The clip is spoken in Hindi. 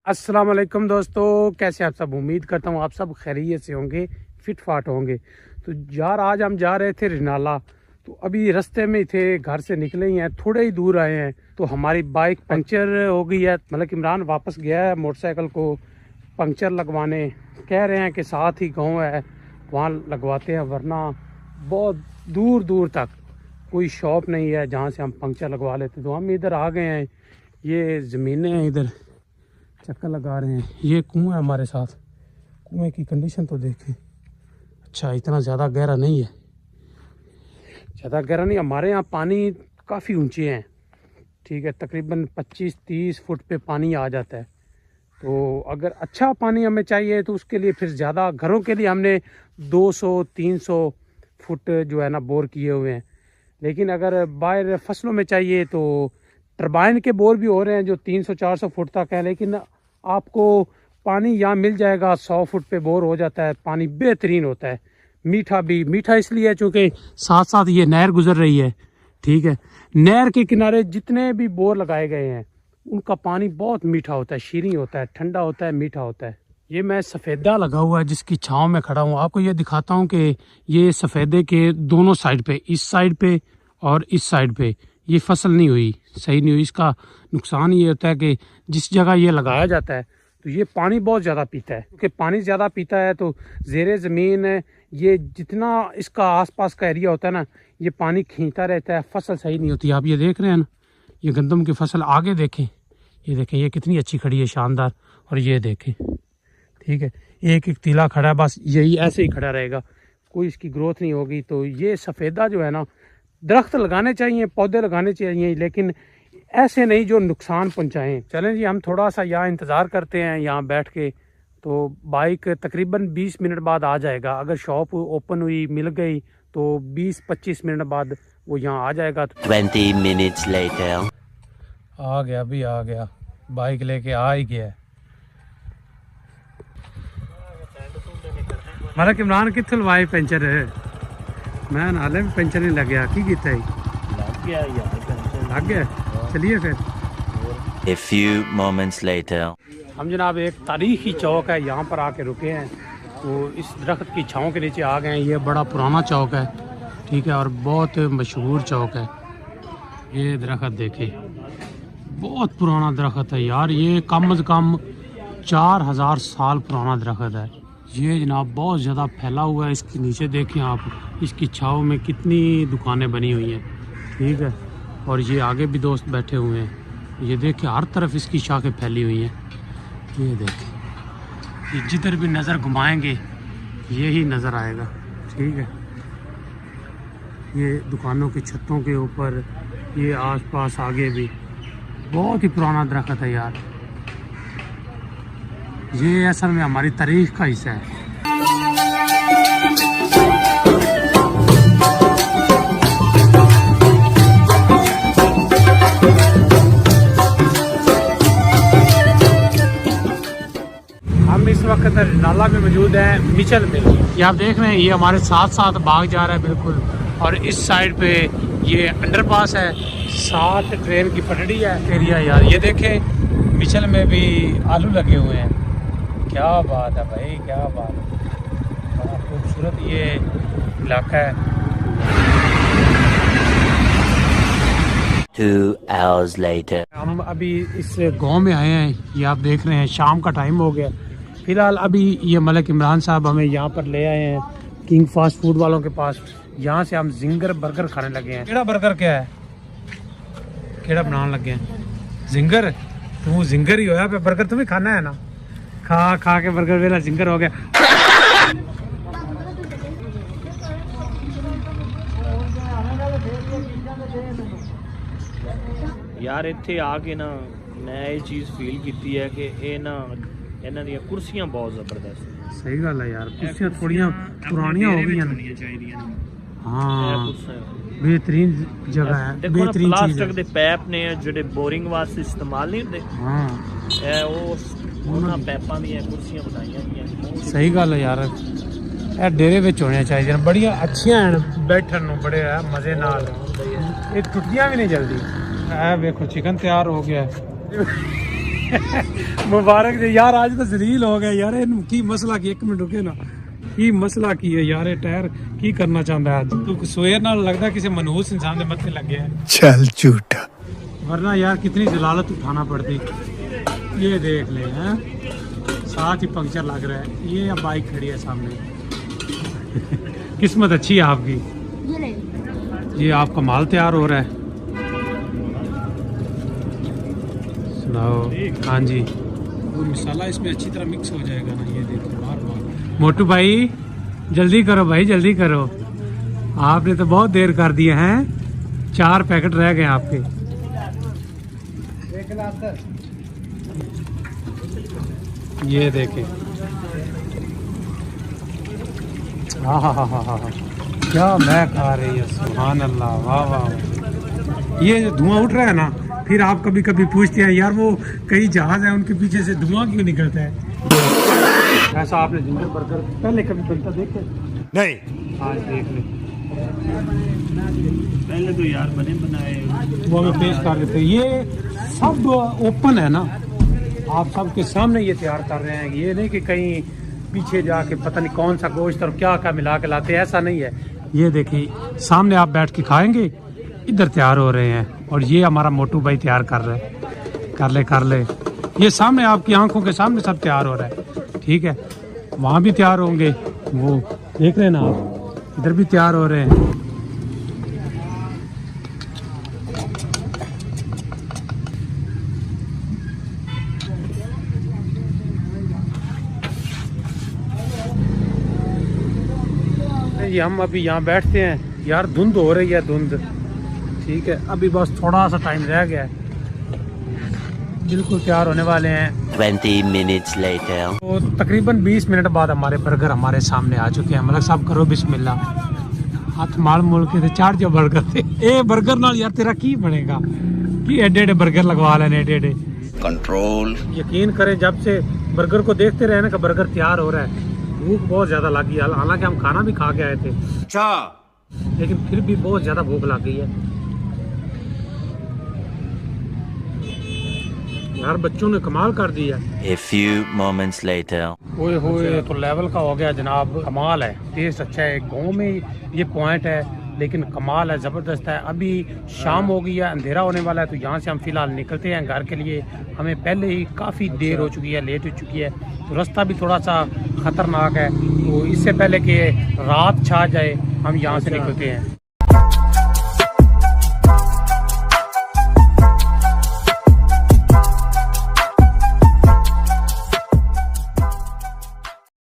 अस्सलाम वालेकुम दोस्तों, कैसे आप सब। उम्मीद करता हूँ आप सब खैरियत से होंगे, फिट फाट होंगे। तो यार आज हम जा रहे थे रिनाला। तो अभी रास्ते में ही थे, घर से निकले ही हैं, थोड़े ही दूर आए हैं तो हमारी बाइक पंक्चर हो गई है। मतलब इमरान वापस गया है मोटरसाइकिल को पंक्चर लगवाने। कह रहे हैं कि साथ ही गाँव है, वहाँ लगवाते हैं, वरना बहुत दूर दूर तक कोई शॉप नहीं है जहाँ से हम पंक्चर लगवा लेते। तो हम इधर आ गए हैं, ये ज़मीनें हैं, इधर चक्कर लगा रहे हैं। ये कुआं है हमारे साथ, कुएं की कंडीशन तो देखें। अच्छा, इतना ज़्यादा गहरा नहीं है, ज़्यादा गहरा नहीं। हमारे यहाँ पानी काफ़ी ऊंचे हैं, ठीक है, तकरीबन 25-30 फुट पे पानी आ जाता है। तो अगर अच्छा पानी हमें चाहिए तो उसके लिए फिर ज़्यादा, घरों के लिए हमने 200-300 फुट जो है ना बोर किए हुए हैं। लेकिन अगर बाहर फसलों में चाहिए तो टरबाइन के बोर भी हो रहे हैं जो 300-400 फुट तक है। लेकिन आपको पानी यहाँ मिल जाएगा, 100 फुट पे बोर हो जाता है। पानी बेहतरीन होता है, मीठा भी। मीठा इसलिए चूँकि साथ साथ ये नहर गुजर रही है, ठीक है। नहर के किनारे जितने भी बोर लगाए गए हैं उनका पानी बहुत मीठा होता है, शीरीं होता है, ठंडा होता है, मीठा होता है। ये मैं सफ़ेदा लगा हुआ है जिसकी छांव में खड़ा हूँ, आपको ये दिखाता हूँ कि ये सफ़ेदे के दोनों साइड पे, इस साइड पे और इस साइड पे ये फसल नहीं हुई, सही नहीं हुई। इसका नुकसान ये होता है कि जिस जगह ये लगाया जाता है तो ये पानी बहुत ज़्यादा पीता है। क्योंकि पानी ज़्यादा पीता है तो ज़ेरे ज़मीन ये जितना इसका आसपास का एरिया होता है ना, ये पानी खींचता रहता है, फसल सही नहीं होती। आप ये देख रहे हैं ना, ये गंदम की फसल आगे देखें, ये देखें ये कितनी अच्छी खड़ी है, शानदार। और ये देखें, ठीक है, एक एक तीला खड़ा है, बस यही ऐसे ही खड़ा रहेगा, कोई इसकी ग्रोथ नहीं होगी। तो ये सफ़ेदा जो है ना, दरख्त लगाने चाहिए, पौधे लगाने चाहिए, लेकिन ऐसे नहीं जो नुकसान पहुंचाएं। चलें जी, हम थोड़ा सा यहाँ इंतज़ार करते हैं, यहाँ बैठ के। तो बाइक तकरीबन 20 मिनट बाद आ जाएगा। अगर शॉप ओपन हुई, मिल गई, तो 20-25 मिनट बाद वो यहाँ आ जाएगा। 20 minutes later. आ गया, अभी आ गया, बाइक लेके आ ही गया। मारा इमरान कित्थे लवाए पंचर है? मैं नाले में पंचर नहीं लग गया, की कीता है? लग गया यार, लग गया। चलिए फिर। A few moments later. हम जनाब एक तारीखी चौक है, यहाँ पर आके रुके हैं। तो इस दरख्त की छाँव के नीचे आ गए हैं। ये बड़ा पुराना चौक है, ठीक है, और बहुत मशहूर चौक है। ये दरख्त देखे, बहुत पुराना दरख्त है यार। ये कम से कम 4000 साल पुराना दरख्त है। ये जनाब बहुत ज़्यादा फैला हुआ है। इसके नीचे देखें आप, इसकी छाँव में कितनी दुकानें बनी हुई हैं, ठीक है। और ये आगे भी दोस्त बैठे हुए हैं। ये देखें हर तरफ इसकी शाखें फैली हुई हैं। ये देखें, ये जिधर भी नज़र घुमाएंगे यही नज़र आएगा, ठीक है। ये दुकानों की छतों के ऊपर, ये आसपास आगे भी बहुत ही पुराना दरख्त है यार। ये असल में हमारी तारीख का हिस्सा है। हम इस वक्त नाला में मौजूद है, मिचल में। ये आप देख रहे हैं, ये हमारे साथ साथ भाग जा रहा है बिल्कुल। और इस साइड पे ये अंडरपास है, साथ ट्रेन की पटड़ी है एरिया यार। ये देखें, मिचल में भी आलू लगे हुए हैं। क्या बात है भाई, क्या बात है, बड़ा खूबसूरत ये इलाका है। 2 hours later. हम अभी इस गांव में आए हैं, ये आप देख रहे हैं, शाम का टाइम हो गया। फिलहाल अभी ये मलिक इमरान साहब हमें यहाँ पर ले आए हैं, किंग फास्ट फूड वालों के पास। यहाँ से हम जिंगर बर्गर खाने लगे हैं। केड़ा बर्गर क्या है, केड़ा बनाने लगे हैं? जिंगर। तू जिंगर ही होया पे, बर्गर तुम्हें खाना है ना। खा खा के बर्गर मेरा जिंगर हो गया। यार इत्थे आके ना मैं ये चीज़ फील की है कि ये ना इन्हां दी कुर्सियां बहुत ज़बरदस्त। सही गल है यार, कुर्सियां थोड़ियां पुरानियां हो गई हैं। हाँ, बेहतरीन जगह है, देखो ना, बेहतरीन चीज प्लास्टिक है। दे पैप ने जेडे बोरिंग वास्ते इस्तेमाल नहीं होंदे, हाँ, ਉਹਨਾਂ ਪੈਪਾਂ ਦੀਆਂ ਕੁਰਸੀਆਂ ਬਣਾਈਆਂ ਗਈਆਂ। सही गल है यार। ਇਹ ਡੇਰੇ ਵਿੱਚ ਹੋਣੇ ਚਾਹੀਦੇ ਨੇ, ਬੜੀਆਂ ਅੱਛੀਆਂ ਹਨ ਬੈਠਣ ਨੂੰ, ਬੜੇ ਆ ਮਜ਼ੇ ਨਾਲ। ਇਹ ਟੁੱਟੀਆਂ ਵੀ ਨਹੀਂ ਜਲਦੀ। ਇਹ ਵੇਖੋ, ਚਿਕਨ ਤਿਆਰ ਹੋ ਗਿਆ। मुबारक दे यार, आज तो जलील हो गया यार। की मसला की, एक मिनट रुके ना, की मसला की है यार, टायर की करना चाहता है आज तू? सोयर नाल लगता किसी मनहूस इंसान के मत्थे लग गया है। चल झूठा। वरना यार कितनी जलालत उठाना पड़ती। ये देख ले हैं, साथ ही पंक्चर लग रहा है। ये अब बाइक खड़ी है सामने। किस्मत अच्छी है आपकी। ये आपका माल तैयार हो रहा है। सुनाओ। हाँ जी, वो मसाला इसमें अच्छी तरह मिक्स हो जाएगा ना। ये देखो बार बार। मोटू भाई जल्दी करो भाई, जल्दी करो। आपने तो बहुत देर कर दिए हैं, 4 पैकेट रह गए आपके। ये देखें, हाँ हाँ हाँ हाँ हाँ, क्या महक आ रही है, सुभान अल्लाह, वाह वाह। ये जो धुआं उठ रहा है ना, फिर आप कभी कभी पूछते हैं यार वो कई जहाज है उनके पीछे से धुआं क्यों निकलता है। ऐसा आपने जिंजर बर्गर पहले कभी बनता देखे? नहीं। आज देख ले, पहले तो यार बने बनाए वो हमें पेश कर देते। ये सब ओपन है ना, आप सबके सामने ये तैयार कर रहे हैं। ये नहीं कि कहीं पीछे जाके पता नहीं कौन सा गोश्त और क्या क्या मिला के लाते, ऐसा नहीं है। ये देखिए सामने आप बैठ के खाएंगे, इधर तैयार हो रहे हैं। और ये हमारा मोटू भाई तैयार कर रहे हैं। कर ले, ये सामने आपकी आंखों के सामने सब तैयार हो रहा है, ठीक है। वहाँ भी तैयार होंगे, वो देख रहे हैं ना आप, इधर भी तैयार हो रहे हैं। ये हम अभी यहाँ बैठते हैं यार, धुंध हो रही है, धुंध, ठीक है। अभी बस थोड़ा सा टाइम रह गया है, बिल्कुल तैयार होने वाले हैं। 20 minutes later. तो तकरीबन 20 मिनट बाद हमारे बर्गर हमारे सामने आ चुके हैं। मलक साहब करो बिस्मिल्लाह। हाथ माल मोल के 4 जो बर्गर थे। ए बर्गर नाल यार तेरा की बनेगा कि एडे एडे बर्गर लगवा लेने, एडे एडे। कंट्रोल। यकीन करें, जब से बर्गर को देखते रहे ना कि बर्गर तैयार हो रहा है, भूख बहुत ज्यादा लगी है। हालांकि हम खाना भी खा के आए थे, अच्छा, लेकिन फिर भी बहुत ज्यादा भूख लग गई है यार। बच्चों ने कमाल कर दिया। A few moments later. ओए होए, तो लेवल का हो गया जनाब, कमाल है। टेस्ट अच्छा है। गांव में ये पॉइंट है, लेकिन कमाल है, ज़बरदस्त है। अभी शाम हो गई है, अंधेरा होने वाला है, तो यहाँ से हम फ़िलहाल निकलते हैं घर के लिए। हमें पहले ही काफ़ी देर हो चुकी है, लेट हो चुकी है, तो रास्ता भी थोड़ा सा ख़तरनाक है। तो इससे पहले कि रात छा जाए, हम यहाँ से निकलते हैं।